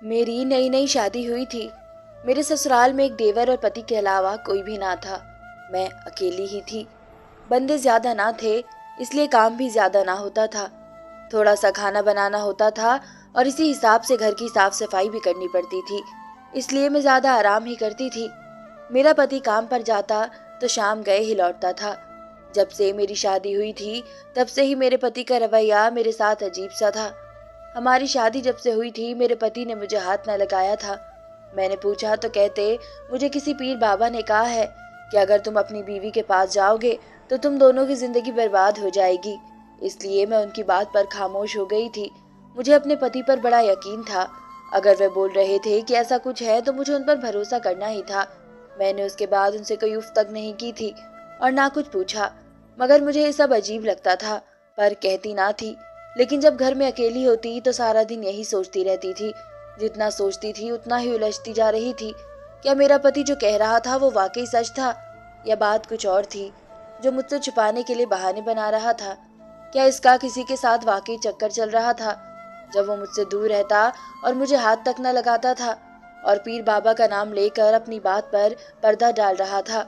मेरी नई नई शादी हुई थी। मेरे ससुराल में एक देवर और पति के अलावा कोई भी ना था। मैं अकेली ही थी। बंदे ज्यादा ना थे, इसलिए काम भी ज्यादा ना होता था। थोड़ा सा खाना बनाना होता था और इसी हिसाब से घर की साफ सफाई भी करनी पड़ती थी, इसलिए मैं ज्यादा आराम ही करती थी। मेरा पति काम पर जाता तो शाम गए ही लौटता था। जब से मेरी शादी हुई थी तब से ही मेरे पति का रवैया मेरे साथ अजीब सा था। हमारी शादी जब से हुई थी मेरे पति ने मुझे हाथ न लगाया था। मैंने पूछा तो कहते, मुझे किसी पीर बाबा ने कहा है कि अगर तुम अपनी बीवी के पास जाओगे तो तुम दोनों की जिंदगी बर्बाद हो जाएगी। इसलिए मैं उनकी बात पर खामोश हो गई थी। मुझे अपने पति पर बड़ा यकीन था। अगर वे बोल रहे थे कि ऐसा कुछ है तो मुझे उन पर भरोसा करना ही था। मैंने उसके बाद उनसे कोई उफ तक नहीं की थी और ना कुछ पूछा। मगर मुझे ये सब अजीब लगता था, पर कहती ना थी। लेकिन जब घर में अकेली होती तो सारा दिन यही सोचती रहती थी। जितना सोचती थी उतना ही उलझती जा रही थी। क्या मेरा पति जो कह रहा था वो वाकई सच था, या बात कुछ और थी जो मुझसे छुपाने के लिए बहाने बना रहा था? क्या इसका किसी के साथ वाकई चक्कर चल रहा था? जब वो मुझसे दूर रहता और मुझे हाथ तक न लगाता था और पीर बाबा का नाम लेकर अपनी बात पर पर्दा डाल रहा था।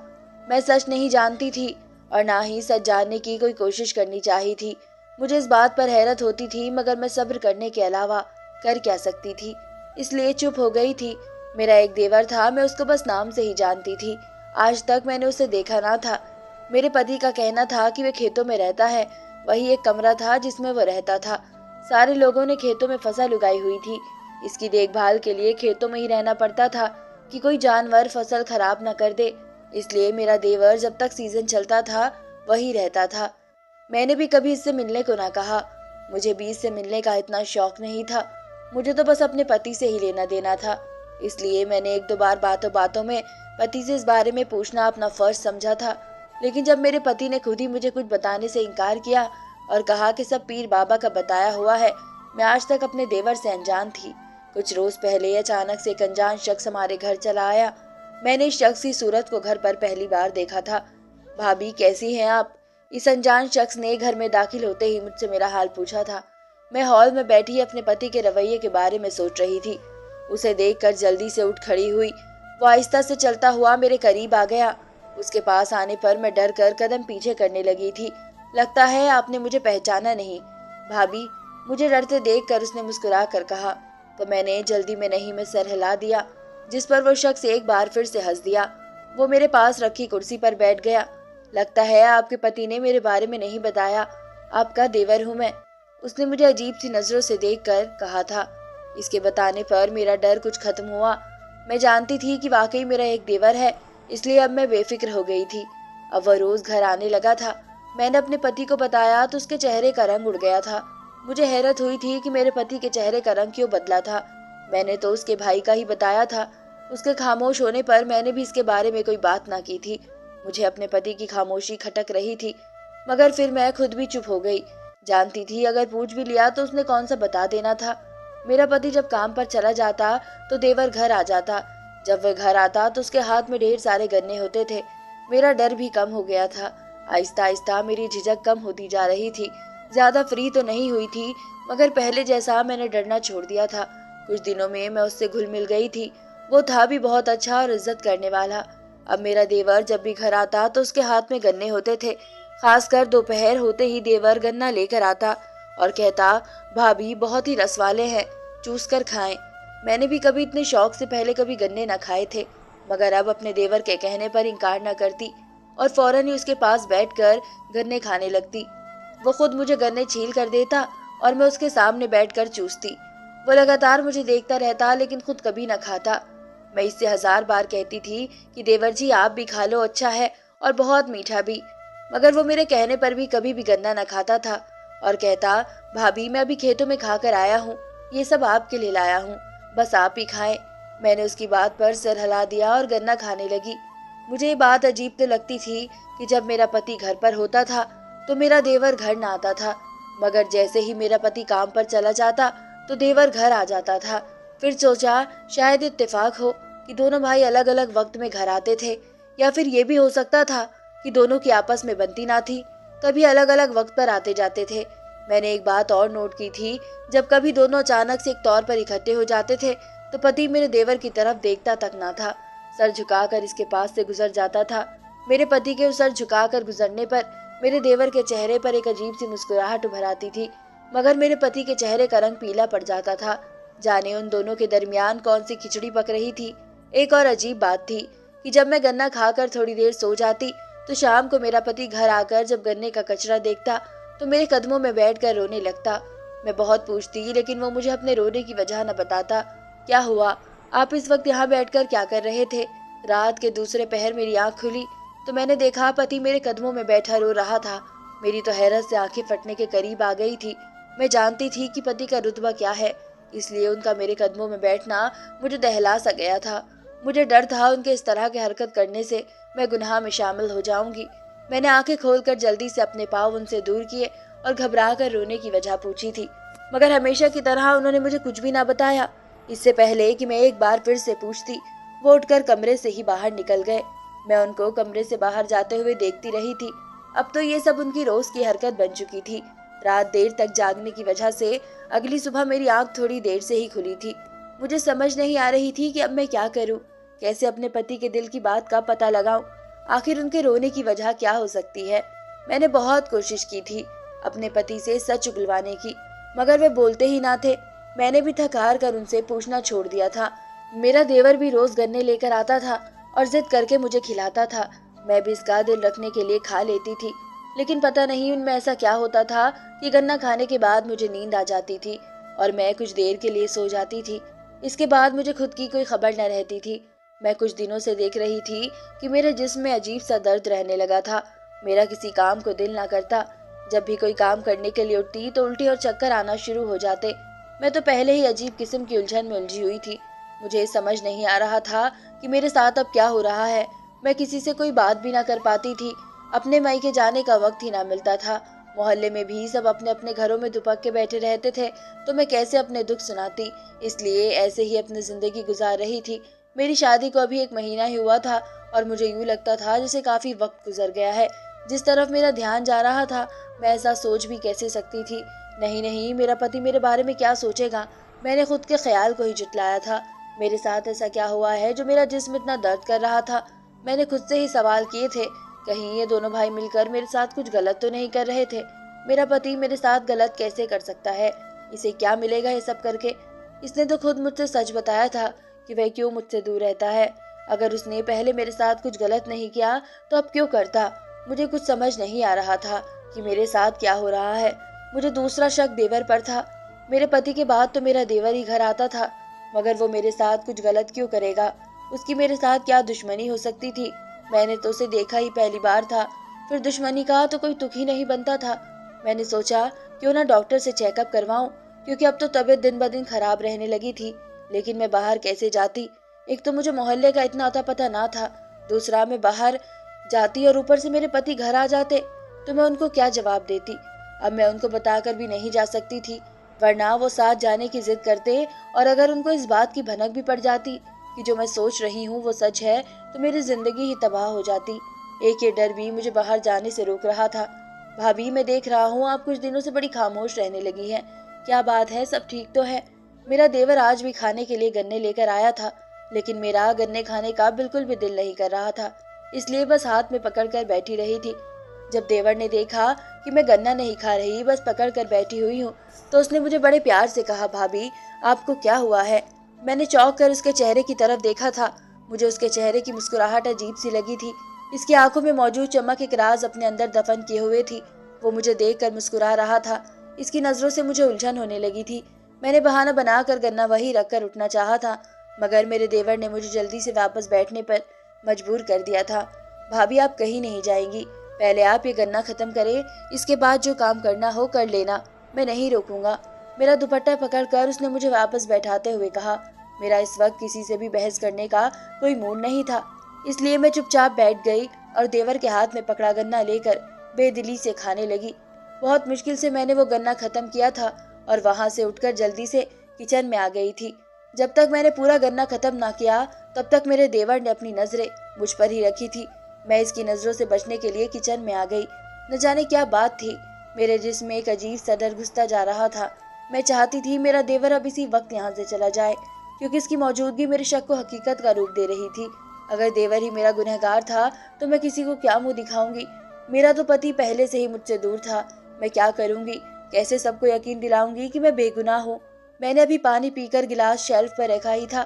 मैं सच नहीं जानती थी और ना ही सच जानने की कोई कोशिश करनी चाहिए थी। मुझे इस बात पर हैरत होती थी, मगर मैं सब्र करने के अलावा कर क्या सकती थी, इसलिए चुप हो गई थी। मेरा एक देवर था, मैं उसको बस नाम से ही जानती थी। आज तक मैंने उसे देखा ना था। मेरे पति का कहना था कि वे खेतों में रहता है। वही एक कमरा था जिसमें वो रहता था। सारे लोगों ने खेतों में फसल उगाई हुई थी। इसकी देखभाल के लिए खेतों में ही रहना पड़ता था कि कोई जानवर फसल खराब न कर दे। इसलिए मेरा देवर जब तक सीजन चलता था वही रहता था। मैंने भी कभी इससे मिलने को ना कहा। मुझे भी इससे मिलने का इतना शौक नहीं था। मुझे तो बस अपने पति से ही लेना देना था। इसलिए मैंने एक दो बार बातों बातों में पति से इस बारे में पूछना अपना फर्ज समझा था। लेकिन जब मेरे पति ने खुद ही मुझे कुछ बताने से इनकार किया और कहा कि सब पीर बाबा का बताया हुआ है, मैं आज तक अपने देवर से अनजान थी। कुछ रोज पहले अचानक से एक अनजान शख्स हमारे घर चला आया। मैंने इस शख्स की सूरत को घर पर पहली बार देखा था। भाभी कैसी हैं आप? इस अनजान शख्स ने घर में दाखिल होते ही मुझसे मेरा हाल पूछा था। मैं हॉल में बैठी अपने पति के रवैये के बारे में सोच रही थी। उसे देखकर जल्दी से उठ खड़ी हुई। वो आहिस्ता से चलता हुआ मेरे करीब आ गया। उसके पास आने पर मैं डर कर कदम पीछे करने लगी थी। लगता है आपने मुझे पहचाना नहीं। भाभी, मुझे डरते देख कर उसने मुस्कुरा कर कहा। तो मैंने जल्दी में नहीं में सर हिला दिया, जिस पर वो शख्स एक बार फिर से हंस दिया। वो मेरे पास रखी कुर्सी पर बैठ गया। लगता है आपके पति ने मेरे बारे में नहीं बताया। आपका देवर हूँ मैं, उसने मुझे अजीब सी नजरों से देखकर कहा था। इसके बताने पर मेरा डर कुछ खत्म हुआ। मैं जानती थी कि वाकई मेरा एक देवर है, इसलिए अब मैं बेफिक्र हो गई थी। अब वह रोज घर आने लगा था। मैंने अपने पति को बताया तो उसके चेहरे का रंग उड़ गया था। मुझे हैरत हुई थी कि मेरे पति के चेहरे का रंग क्यों बदला था। मैंने तो उसके भाई का ही बताया था। उसके खामोश होने पर मैंने भी इसके बारे में कोई बात ना की थी। मुझे अपने पति की खामोशी खटक रही थी, मगर फिर मैं खुद भी चुप हो गई। जानती थी अगर पूछ भी लिया तो उसने कौन सा बता देना था। मेरा पति जब काम पर चला जाता तो देवर घर आ जाता। जब वह घर आता तो उसके हाथ में ढेर सारे गन्ने होते थे। मेरा डर भी कम हो गया था। आहिस्ता आहिस्ता मेरी झिझक कम होती जा रही थी। ज्यादा फ्री तो नहीं हुई थी, मगर पहले जैसा मैंने डरना छोड़ दिया था। कुछ दिनों में मैं उससे घुल मिल गई थी। वो था भी बहुत अच्छा और इज्जत करने वाला। अब मेरा देवर जब भी घर आता तो उसके हाथ में गन्ने होते थे। खासकर दोपहर होते ही देवर गन्ना लेकर आता और कहता, भाभी बहुत ही रस वाले हैं, चूस कर खाएं। मैंने भी कभी इतने शौक से पहले कभी गन्ने न खाए थे, मगर अब अपने देवर के कहने पर इनकार न करती और फौरन ही उसके पास बैठकर गन्ने खाने लगती। वो खुद मुझे गन्ने छील कर देता और मैं उसके सामने बैठकर चूसती। वो लगातार मुझे देखता रहता लेकिन खुद कभी न खाता। मैं इससे 1000 बार कहती थी कि देवर जी आप भी खा लो, अच्छा है और बहुत मीठा भी, मगर वो मेरे कहने पर भी कभी भी गन्ना न खाता था और कहता, भाभी मैं अभी खेतों में खाकर आया हूँ, ये सब आपके लिए लाया हूँ, बस आप ही खाएं। मैंने उसकी बात पर सर हिला दिया और गन्ना खाने लगी। मुझे ये बात अजीब तो लगती थी कि जब मेरा पति घर पर होता था तो मेरा देवर घर न आता था, मगर जैसे ही मेरा पति काम पर चला जाता तो देवर घर आ जाता था। फिर सोचा शायद इत्तेफाक हो कि दोनों भाई अलग अलग वक्त में घर आते थे, या फिर ये भी हो सकता था कि दोनों की आपस में बनती ना थी, तभी अलग अलग वक्त पर आते जाते थे। मैंने एक बात और नोट की थी, जब कभी दोनों अचानक से एक तौर पर इकट्ठे हो जाते थे तो पति मेरे देवर की तरफ देखता तक ना था, सर झुकाकर इसके पास से गुजर जाता था। मेरे पति के उस सर झुकाकर गुजरने पर मेरे देवर के चेहरे पर एक अजीब सी मुस्कुराहट उभर आती थी, मगर मेरे पति के चेहरे का रंग पीला पड़ जाता था। जाने उन दोनों के दरमियान कौन सी खिचड़ी पक रही थी। एक और अजीब बात थी कि जब मैं गन्ना खाकर थोड़ी देर सो जाती तो शाम को मेरा पति घर आकर जब गन्ने का कचरा देखता तो मेरे कदमों में बैठकर रोने लगता। मैं बहुत पूछती, लेकिन वो मुझे अपने रोने की वजह न बताता। क्या हुआ, आप इस वक्त यहाँ बैठकर क्या कर रहे थे? रात के दूसरे पहर मेरी आंख खुली तो मैंने देखा पति मेरे कदमों में बैठा रो रहा था। मेरी तो हैरत से आंखें फटने के करीब आ गई थी। मैं जानती थी कि पति का रुतबा क्या है, इसलिए उनका मेरे कदमों में बैठना मुझे दहला सा गया था। मुझे डर था उनके इस तरह की हरकत करने से मैं गुनाह में शामिल हो जाऊंगी। मैंने आंखें खोलकर जल्दी से अपने पाँव उनसे दूर किए और घबरा कर रोने की वजह पूछी थी, मगर हमेशा की तरह उन्होंने मुझे कुछ भी ना बताया। इससे पहले कि मैं एक बार फिर से पूछती, वो उठकर कमरे से ही बाहर निकल गए। मैं उनको कमरे से बाहर जाते हुए देखती रही थी। अब तो ये सब उनकी रोज की हरकत बन चुकी थी। रात देर तक जागने की वजह से अगली सुबह मेरी आंख थोड़ी देर से ही खुली थी। मुझे समझ नहीं आ रही थी कि अब मैं क्या करूं, कैसे अपने पति के दिल की बात का पता लगाऊं। आखिर उनके रोने की वजह क्या हो सकती है? मैंने बहुत कोशिश की थी अपने पति से सच उगलवाने की, मगर वे बोलते ही ना थे। मैंने भी थक हार कर उनसे पूछना छोड़ दिया था। मेरा देवर भी रोज गन्ने लेकर आता था और जिद करके मुझे खिलाता था। मैं भी इसका दिल रखने के लिए खा लेती थी, लेकिन पता नहीं उनमें ऐसा क्या होता था कि गन्ना खाने के बाद मुझे नींद आ जाती थी और मैं कुछ देर के लिए सो जाती थी। इसके बाद मुझे खुद की कोई खबर न रहती थी। मैं कुछ दिनों से देख रही थी कि मेरे जिस्म में अजीब सा दर्द रहने लगा था। मेरा किसी काम को दिल ना करता। जब भी कोई काम करने के लिए उठती तो उल्टी और चक्कर आना शुरू हो जाते। मैं तो पहले ही अजीब किस्म की उलझन में उलझी हुई थी। मुझे समझ नहीं आ रहा था कि मेरे साथ अब क्या हो रहा है। मैं किसी से कोई बात भी ना कर पाती थी। अपने मायके जाने का वक्त ही ना मिलता था। मोहल्ले में भी सब अपने अपने घरों में दुपक के बैठे रहते थे, तो मैं कैसे अपने दुख सुनाती। इसलिए ऐसे ही अपनी जिंदगी गुजार रही थी। मेरी शादी को अभी 1 महीना ही हुआ था और मुझे यूं लगता था जैसे काफी वक्त गुजर गया है। जिस तरफ मेरा ध्यान जा रहा था मैं ऐसा सोच भी कैसे सकती थी। नहीं नहीं, मेरा पति मेरे बारे में क्या सोचेगा। मैंने खुद के ख्याल को ही जुटलाया था। मेरे साथ ऐसा क्या हुआ है जो मेरा जिस्म इतना दर्द कर रहा था। मैंने खुद से ही सवाल किए थे, कहीं ये दोनों भाई मिलकर मेरे साथ कुछ गलत तो नहीं कर रहे थे। मेरा पति मेरे साथ गलत कैसे कर सकता है? इसे क्या मिलेगा ये सब करके? इसने तो खुद मुझसे सच बताया था कि वह क्यों मुझसे दूर रहता है। अगर उसने पहले मेरे साथ कुछ गलत नहीं किया तो अब क्यों करता? मुझे कुछ समझ नहीं आ रहा था कि मेरे साथ क्या हो रहा है। मुझे दूसरा शक देवर पर था। मेरे पति के बाद तो मेरा देवर ही घर आता था, मगर वो मेरे साथ कुछ गलत क्यों करेगा? उसकी मेरे साथ क्या दुश्मनी हो सकती थी? मैंने तो उसे देखा ही पहली बार था, फिर दुश्मनी का तो कोई तुक ही नहीं बनता था। मैंने सोचा क्यों ना डॉक्टर से चेकअप करवाऊं, क्योंकि अब तो तबीयत दिन ब दिन खराब रहने लगी थी। लेकिन मैं बाहर कैसे जाती? एक तो मुझे मोहल्ले का इतना अता पता ना था, दूसरा मैं बाहर जाती और ऊपर से मेरे पति घर आ जाते तो मैं उनको क्या जवाब देती? अब मैं उनको बताकर भी नहीं जा सकती थी, वरना वो साथ जाने की जिद करते और अगर उनको इस बात की भनक भी पड़ जाती कि जो मैं सोच रही हूँ वो सच है तो मेरी जिंदगी ही तबाह हो जाती। एक ये डर भी मुझे बाहर जाने से रोक रहा था। भाभी, मैं देख रहा हूँ आप कुछ दिनों से बड़ी खामोश रहने लगी हैं। क्या बात है? सब ठीक तो है? मेरा देवर आज भी खाने के लिए गन्ने लेकर आया था, लेकिन मेरा गन्ने खाने का बिल्कुल भी दिल नहीं कर रहा था, इसलिए बस हाथ में पकड़ कर बैठी रही थी। जब देवर ने देखा कि मैं गन्ना नहीं खा रही, बस पकड़ कर बैठी हुई हूँ, तो उसने मुझे बड़े प्यार से कहा, भाभी आपको क्या हुआ है? मैंने चौंक कर उसके चेहरे की तरफ देखा था। मुझे उसके चेहरे की मुस्कुराहट अजीब सी लगी थी। इसकी आंखों में मौजूद चमक एक राज अपने अंदर दफन किए हुए थी। वो मुझे देखकर मुस्कुरा रहा था। इसकी नजरों से मुझे उलझन होने लगी थी। मैंने बहाना बनाकर गन्ना वहीं रखकर उठना चाहा था, मगर मेरे देवर ने मुझे जल्दी से वापस बैठने पर मजबूर कर दिया था। भाभी, आप कहीं नहीं जाएंगी, पहले आप ये गन्ना खत्म करें, इसके बाद जो काम करना हो कर लेना, मैं नहीं रोकूंगा। मेरा दुपट्टा पकड़कर उसने मुझे वापस बैठाते हुए कहा। मेरा इस वक्त किसी से भी बहस करने का कोई मूड नहीं था, इसलिए मैं चुपचाप बैठ गई और देवर के हाथ में पकड़ा गन्ना लेकर बेदिली से खाने लगी। बहुत मुश्किल से मैंने वो गन्ना खत्म किया था और वहां से उठकर जल्दी से किचन में आ गई थी। जब तक मैंने पूरा गन्ना खत्म ना किया तब तक मेरे देवर ने अपनी नजरें मुझ पर ही रखी थी। मैं इसकी नजरों से बचने के लिए किचन में आ गई। न जाने क्या बात थी, मेरे जिस्म में एक अजीब सा डर घुसता जा रहा था। मैं चाहती थी मेरा देवर अब इसी वक्त यहाँ से चला जाए, क्योंकि इसकी मौजूदगी मेरे शक को हकीकत का रूप दे रही थी। अगर देवर ही मेरा गुनहगार था तो मैं किसी को क्या मुंह दिखाऊंगी? मेरा तो पति पहले से ही मुझसे दूर था। मैं क्या करूंगी? कैसे सबको यकीन दिलाऊंगी कि मैं बेगुनाह हूँ? मैंने अभी पानी पीकर गिलास शेल्फ पर रखा ही था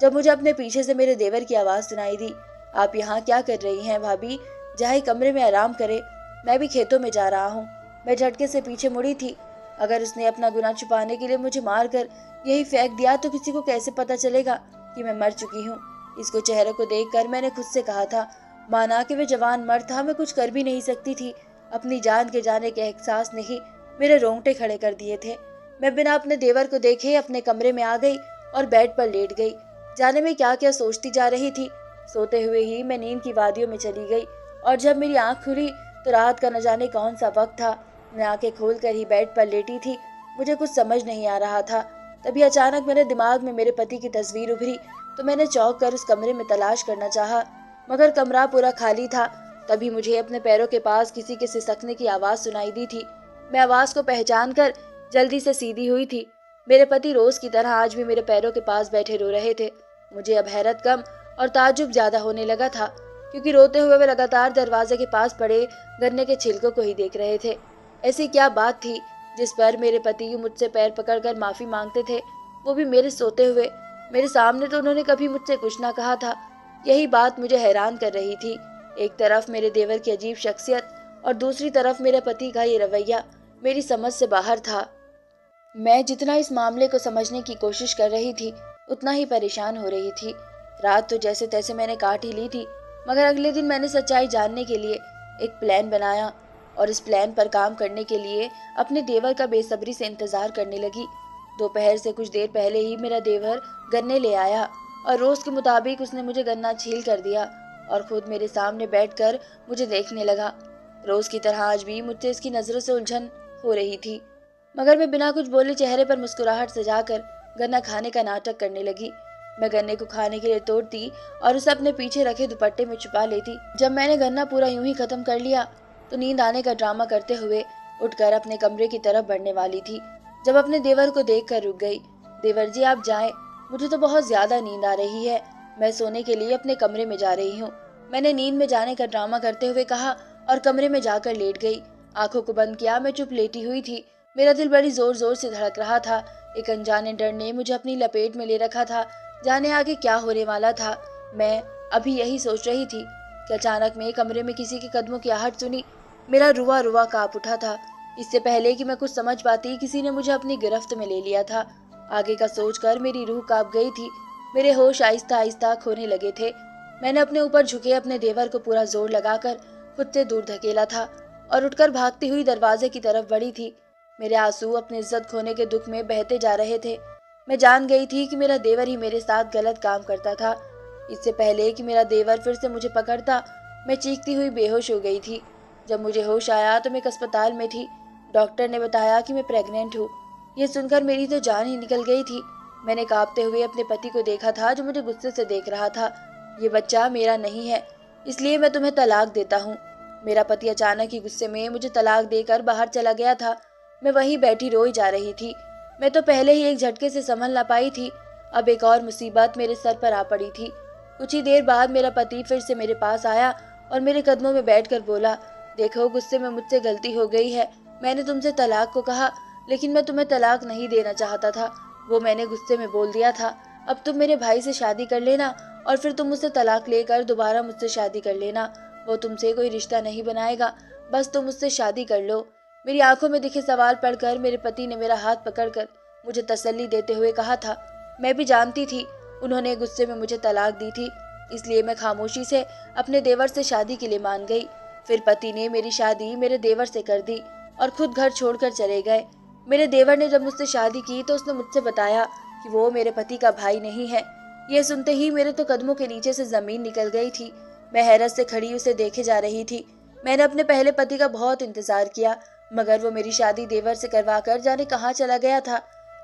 जब मुझे अपने पीछे से मेरे देवर की आवाज़ सुनाई दी। आप यहाँ क्या कर रही हैं भाभी? जाए कमरे में आराम करे, मैं भी खेतों में जा रहा हूँ। मैं झटके से पीछे मुड़ी थी। अगर उसने अपना गुनाह छुपाने के लिए मुझे मारकर यही फेंक दिया तो किसी को कैसे पता चलेगा कि मैं मर चुकी हूँ? इसको चेहरे को देखकर मैंने खुद से कहा था, माना कि वे जवान मर्द था, मैं कुछ कर भी नहीं सकती थी। अपनी जान के जाने के एहसास ने ही मेरे रोंगटे खड़े कर दिए थे। मैं बिना अपने देवर को देखे अपने कमरे में आ गई और बेड पर लेट गई। जाने में क्या क्या सोचती जा रही थी। सोते हुए ही मैं नींद की वादियों में चली गई और जब मेरी आंख खुली तो रात का न जाने कौन सा वक्त था। मैं आंखें खोलकर ही बेड पर लेटी थी। मुझे कुछ समझ नहीं आ रहा था। तभी अचानक मेरे दिमाग में मेरे पति की तस्वीर उभरी तो मैंने चौंक कर उस कमरे में तलाश करना चाहा, मगर कमरा पूरा खाली था। तभी मुझे अपने पैरों के पास किसी के सिसकने की आवाज़ सुनाई दी थी। मैं आवाज़ को पहचान कर जल्दी से सीधी हुई थी। मेरे पति रोज की तरह आज भी मेरे पैरों के पास बैठे रो रहे थे। मुझे अब हैरत कम और ताज्जुब ज्यादा होने लगा था, क्योंकि रोते हुए वे लगातार दरवाजे के पास पड़े गन्ने के छिलकों को ही देख रहे थे। ऐसी क्या बात थी जिस पर मेरे पति मुझसे पैर पकड़कर माफी मांगते थे, वो भी मेरे सोते हुए? मेरे सामने तो उन्होंने कभी मुझसे कुछ ना कहा था। यही बात मुझे हैरान कर रही थी। एक तरफ मेरे देवर की अजीब शख्सियत और दूसरी तरफ मेरे पति का ये रवैया मेरी समझ से बाहर था। मैं जितना इस मामले को समझने की कोशिश कर रही थी उतना ही परेशान हो रही थी। रात तो जैसे तैसे मैंने काट ही ली थी, मगर अगले दिन मैंने सच्चाई जानने के लिए एक प्लान बनाया और इस प्लान पर काम करने के लिए अपने देवर का बेसब्री से इंतजार करने लगी। दोपहर से कुछ देर पहले ही मेरा देवर गन्ने ले आया और रोज के मुताबिक उसने मुझे गन्ना छील कर दिया और खुद मेरे सामने बैठकर मुझे देखने लगा। रोज की तरह आज भी मुझसे इसकी नजरों से उलझन हो रही थी, मगर मैं बिना कुछ बोले चेहरे पर मुस्कुराहट सजाकर गन्ना खाने का नाटक करने लगी। मैं गन्ने को खाने के लिए तोड़ती और उसे अपने पीछे रखे दुपट्टे में छुपा लेती। जब मैंने गन्ना पूरा यूं ही खत्म कर लिया तो नींद आने का ड्रामा करते हुए उठकर अपने कमरे की तरफ बढ़ने वाली थी, जब अपने देवर को देखकर रुक गई। देवर जी आप जाएं, मुझे तो बहुत ज्यादा नींद आ रही है, मैं सोने के लिए अपने कमरे में जा रही हूँ। मैंने नींद में जाने का ड्रामा करते हुए कहा और कमरे में जाकर लेट गई। आंखों को बंद किया, मैं चुप लेटी हुई थी। मेरा दिल बड़ी जोर जोर से धड़क रहा था। एक अनजाने डर ने मुझे अपनी लपेट में ले रखा था। जाने आगे क्या होने वाला था। मैं अभी यही सोच रही थी कि अचानक में कमरे में किसी के कदमों की आहट सुनी। मेरा रुआ रुआ कांप उठा था। इससे पहले कि मैं कुछ समझ पाती किसी ने मुझे अपनी गिरफ्त में ले लिया था। आगे का सोचकर मेरी रूह कांप गई थी। मेरे होश आहिस्ता आहिस्ता खोने लगे थे। मैंने अपने ऊपर झुके अपने देवर को पूरा जोर लगाकर खुद से दूर धकेला था और उठकर भागती हुई दरवाजे की तरफ बढ़ी थी। मेरे आंसू अपनी इज्जत खोने के दुख में बहते जा रहे थे। मैं जान गई थी कि मेरा देवर ही मेरे साथ गलत काम करता था। इससे पहले कि मेरा देवर फिर से मुझे पकड़ता, मैं चीखती हुई बेहोश हो गई थी। जब मुझे होश आया तो मैं एक अस्पताल में थी। डॉक्टर ने बताया कि मैं प्रेग्नेंट हूँ। ये सुनकर मेरी तो जान ही निकल गई थी। मैंने कांपते हुए अपने पति को देखा था जो मुझे गुस्से से देख रहा था। ये बच्चा मेरा नहीं है, इसलिए मैं तुम्हें तलाक देता हूँ। मेरा पति अचानक ही गुस्से में मुझे तलाक देकर बाहर चला गया था। मैं वहीं बैठी रोई जा रही थी। मैं तो पहले ही एक झटके से संभल ना पाई थी, अब एक और मुसीबत मेरे सर पर आ पड़ी थी। कुछ ही देर बाद मेरा पति फिर से मेरे पास आया और मेरे कदमों में बैठकर बोला, देखो गुस्से में मुझसे गलती हो गई है। मैंने तुमसे तलाक को कहा, लेकिन मैं तुम्हें तलाक नहीं देना चाहता था, वो मैंने गुस्से में बोल दिया था। अब तुम मेरे भाई से शादी कर लेना और फिर तुम मुझसे तलाक लेकर दोबारा मुझसे शादी कर लेना। वो तुमसे कोई रिश्ता नहीं बनाएगा, बस तुम मुझसे शादी कर लो। मेरी आंखों में दिखे सवाल पढ़कर मेरे पति ने मेरा हाथ पकड़कर मुझे तसल्ली देते हुए कहा था। मैं भी जानती थी उन्होंने गुस्से में मुझे तलाक दी थी, इसलिए मैं खामोशी से अपने देवर से शादी के लिए मान गई। फिर पति ने मेरी शादी मेरे देवर से कर दी और खुद घर छोड़कर चले गए। मेरे देवर ने जब मुझसे शादी की तो उसने मुझसे बताया कि वो मेरे पति का भाई नहीं है। यह सुनते ही मेरे तो कदमों के नीचे से जमीन निकल गई थी। मैं हैरत से खड़ी उसे देखे जा रही थी। मैंने अपने पहले पति का बहुत इंतजार किया, मगर वो मेरी शादी देवर से करवाकर जाने कहाँ चला गया था।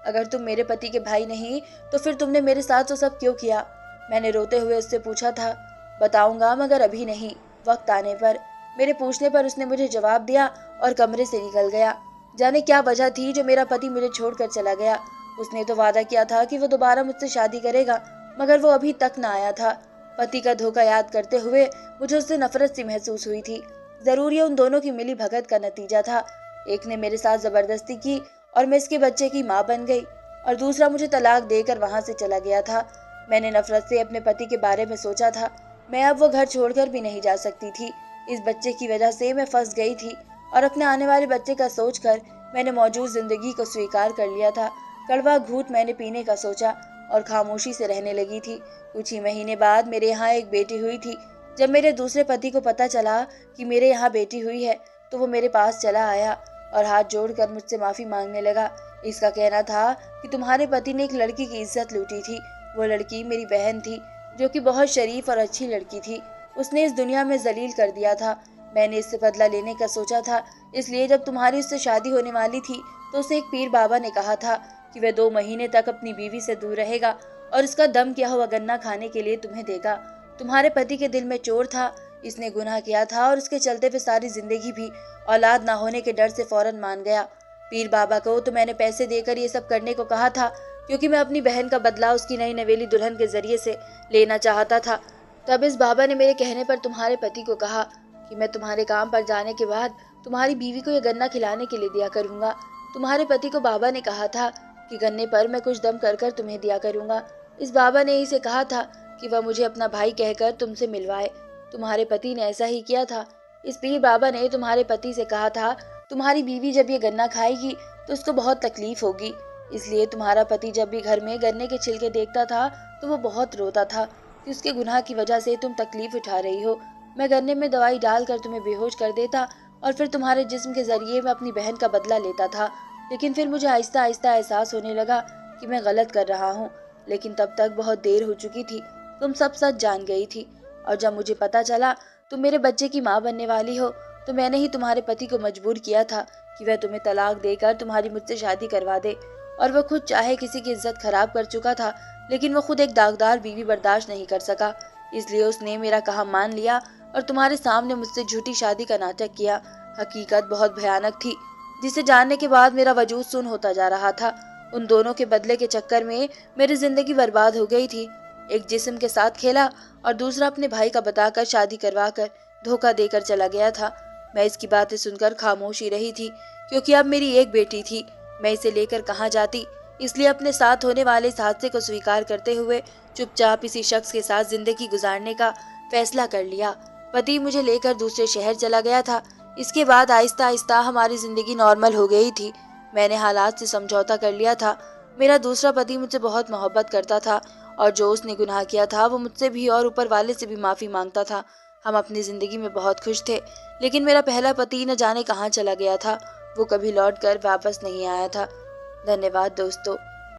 अगर तुम मेरे पति के भाई नहीं तो फिर तुमने मेरे साथ वो सब क्यों किया? मैंने रोते हुए उससे पूछा था। बताऊंगा, मगर अभी नहीं, वक्त आने पर। मेरे पूछने पर उसने मुझे जवाब दिया और कमरे से निकल गया। जाने क्या वजह थी जो मेरा पति मुझे छोड़कर चला गया। उसने तो वादा किया था कि वो दोबारा मुझसे शादी करेगा, मगर वो अभी तक ना आया था। पति का धोखा याद करते हुए मुझे उससे नफरत सी महसूस हुई थी। जरूर ये उन दोनों की मिली भगत का नतीजा था। एक ने मेरे साथ जबरदस्ती की और मैं इसके बच्चे की माँ बन गई, और दूसरा मुझे तलाक देकर वहां से चला गया था। मैंने नफरत से अपने पति के बारे में सोचा था। मैं अब वो घर छोड़कर भी नहीं जा सकती थी। इस बच्चे की वजह से मैं फंस गई थी, और अपने आने वाले बच्चे का सोचकर मैंने मौजूद जिंदगी को स्वीकार कर लिया था। कड़वा घूंट मैंने पीने का सोचा और खामोशी से रहने लगी थी। कुछ ही महीने बाद मेरे यहाँ एक बेटी हुई थी। जब मेरे दूसरे पति को पता चला कि मेरे यहाँ बेटी हुई है, तो वो मेरे पास चला आया और हाथ जोड़कर मुझसे माफी मांगने लगा। इसका कहना था कि तुम्हारे पति ने एक लड़की की इज्जत लूटी थी। वो लड़की मेरी बहन थी, जो कि बहुत शरीफ और अच्छी लड़की थी। उसने इस दुनिया में जलील कर दिया था। मैंने इससे बदला लेने का सोचा था, इसलिए जब तुम्हारी उससे शादी होने वाली थी, तो उसे एक पीर बाबा ने कहा था कि वह 2 महीने तक अपनी बीवी से दूर रहेगा और उसका दम किया हुआ गन्ना खाने के लिए तुम्हें देगा। तुम्हारे पति के दिल में चोर था, इसने गुनाह किया था, और उसके चलते वे सारी जिंदगी भी औलाद ना होने के डर से फौरन मान गया। पीर बाबा को तो मैंने पैसे देकर ये सब करने को कहा था, क्योंकि मैं अपनी बहन का बदला उसकी नई नवेली दुल्हन के जरिए से लेना चाहता था। तब इस बाबा ने मेरे कहने पर तुम्हारे पति को कहा कि मैं तुम्हारे काम पर जाने के बाद तुम्हारी बीवी को यह गन्ना खिलाने के लिए दिया करूंगा। तुम्हारे पति को बाबा ने कहा था कि गन्ने पर मैं कुछ दम कर कर तुम्हें दिया करूंगा। इस बाबा ने इसे कहा था कि वह मुझे अपना भाई कहकर तुमसे मिलवाए। तुम्हारे पति ने ऐसा ही किया था। इस पीर बाबा ने तुम्हारे पति से कहा था, तुम्हारी बीवी जब ये गन्ना खाएगी तो उसको बहुत तकलीफ होगी, इसलिए तुम्हारा पति जब भी घर में गन्ने के छिलके देखता था तो वो बहुत रोता था कि उसके गुनाह की वजह से तुम तकलीफ उठा रही हो। मैं गन्ने में दवाई डालकर तुम्हें बेहोश कर देता और फिर तुम्हारे जिस्म के जरिए मैं अपनी बहन का बदला लेता था। लेकिन फिर मुझे आहिस्ता आहिस्ता एहसास होने लगा कि मैं गलत कर रहा हूँ, लेकिन तब तक बहुत देर हो चुकी थी। तुम सब सच जान गई थी, और जब मुझे पता चला तुम मेरे बच्चे की माँ बनने वाली हो, तो मैंने ही तुम्हारे पति को मजबूर किया था कि वह तुम्हें तलाक देकर तुम्हारी मुझसे शादी करवा दे। और वह खुद चाहे किसी की इज्जत खराब कर चुका था, लेकिन वो खुद एक दागदार बीवी बर्दाश्त नहीं कर सका, इसलिए उसने मेरा कहा मान लिया और तुम्हारे सामने मुझसे झूठी शादी का नाटक किया। हकीकत बहुत भयानक थी, जिसे जानने के बाद मेरा वजूद सुन्न होता जा रहा था। उन दोनों के बदले के चक्कर में मेरी जिंदगी बर्बाद हो गई थी। एक जिस्म के साथ खेला और दूसरा अपने भाई का बताकर शादी करवाकर धोखा देकर चला गया था। मैं इसकी बातें सुनकर खामोश ही रही थी, क्योंकि अब मेरी एक बेटी थी। मैं इसे लेकर कहाँ जाती, इसलिए अपने साथ होने वाले इस हादसे को स्वीकार करते हुए चुपचाप इसी शख्स के साथ जिंदगी गुजारने का फैसला कर लिया। पति मुझे लेकर दूसरे शहर चला गया था। इसके बाद आहिस्ता आहिस्ता हमारी जिंदगी नॉर्मल हो गई थी। मैंने हालात से समझौता कर लिया था। मेरा दूसरा पति मुझसे बहुत मोहब्बत करता था, और जो उसने गुनाह किया था वो मुझसे भी और ऊपर वाले से भी माफी मांगता था। हम अपनी जिंदगी में बहुत खुश थे, लेकिन मेरा पहला पति न जाने कहाँ चला गया था। वो कभी लौट कर वापस नहीं आया था। धन्यवाद दोस्तों।